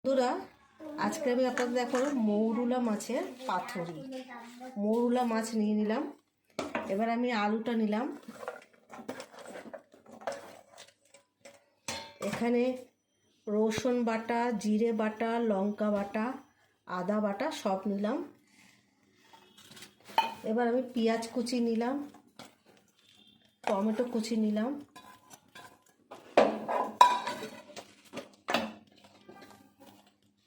বন্ধুরা, আজকে আমি আপনাদের দেখাবো মৌরুলা মাছের পাতুরি। মৌরুলা মাছ নিয়ে নিলাম। এবার আমি আলুটা নিলাম। এখানে রসুন বাটা, জিরে বাটা, লঙ্কা বাটা, আদা বাটা সব নিলাম। এবার আমি পেঁয়াজ কুচি নিলাম, টমেটো কুচি নিলাম।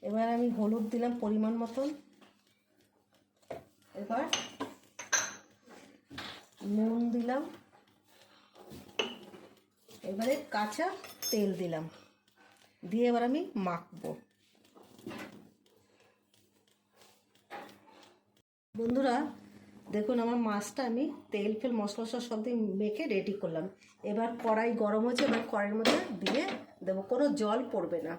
এবার আমি হলুদ দিলাম পরিমাণ মতন। এবার নুন দিলাম। এবারে কাঁচা তেল দিলাম, দিয়ে এবার আমি মাখবো। বন্ধুরা দেখুন, আমার মাছটা আমি তেল ফেল মশলা সব দিয়ে মেখে রেডি করলাম। এবার কড়াই গরম হচ্ছে, এবার কড়াইয়ের মধ্যে দিয়ে দেবো, কোনো জল পড়বে না।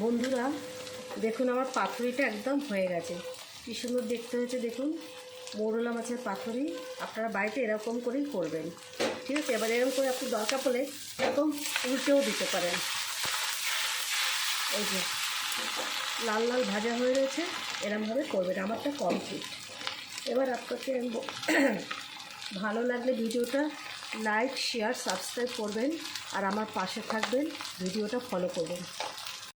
বন্ধুরা দেখুন, আমার পাতুরিটা একদম হয়ে গেছে। কি সুন্দর দেখতে হয়েছে দেখুন, মৌরলা মাছের পাতুরি। আপনারা বাড়িতে এরকম করেই করবেন, ঠিক আছে? এবার এরকম করে আপনি দরকার পড়লে এরকম উল্টেও দিতে পারেন। এই যে লাল লাল ভাজা হয়ে রয়েছে, এরকমভাবে করবেন। আমারটা কমপ্লিট। এবার আপনাকে ভালো লাগলে ভিডিওটা লাইক, শেয়ার, সাবস্ক্রাইব করবেন, আর আমার পাশে থাকবেন, ভিডিওটা ফলো করবেন।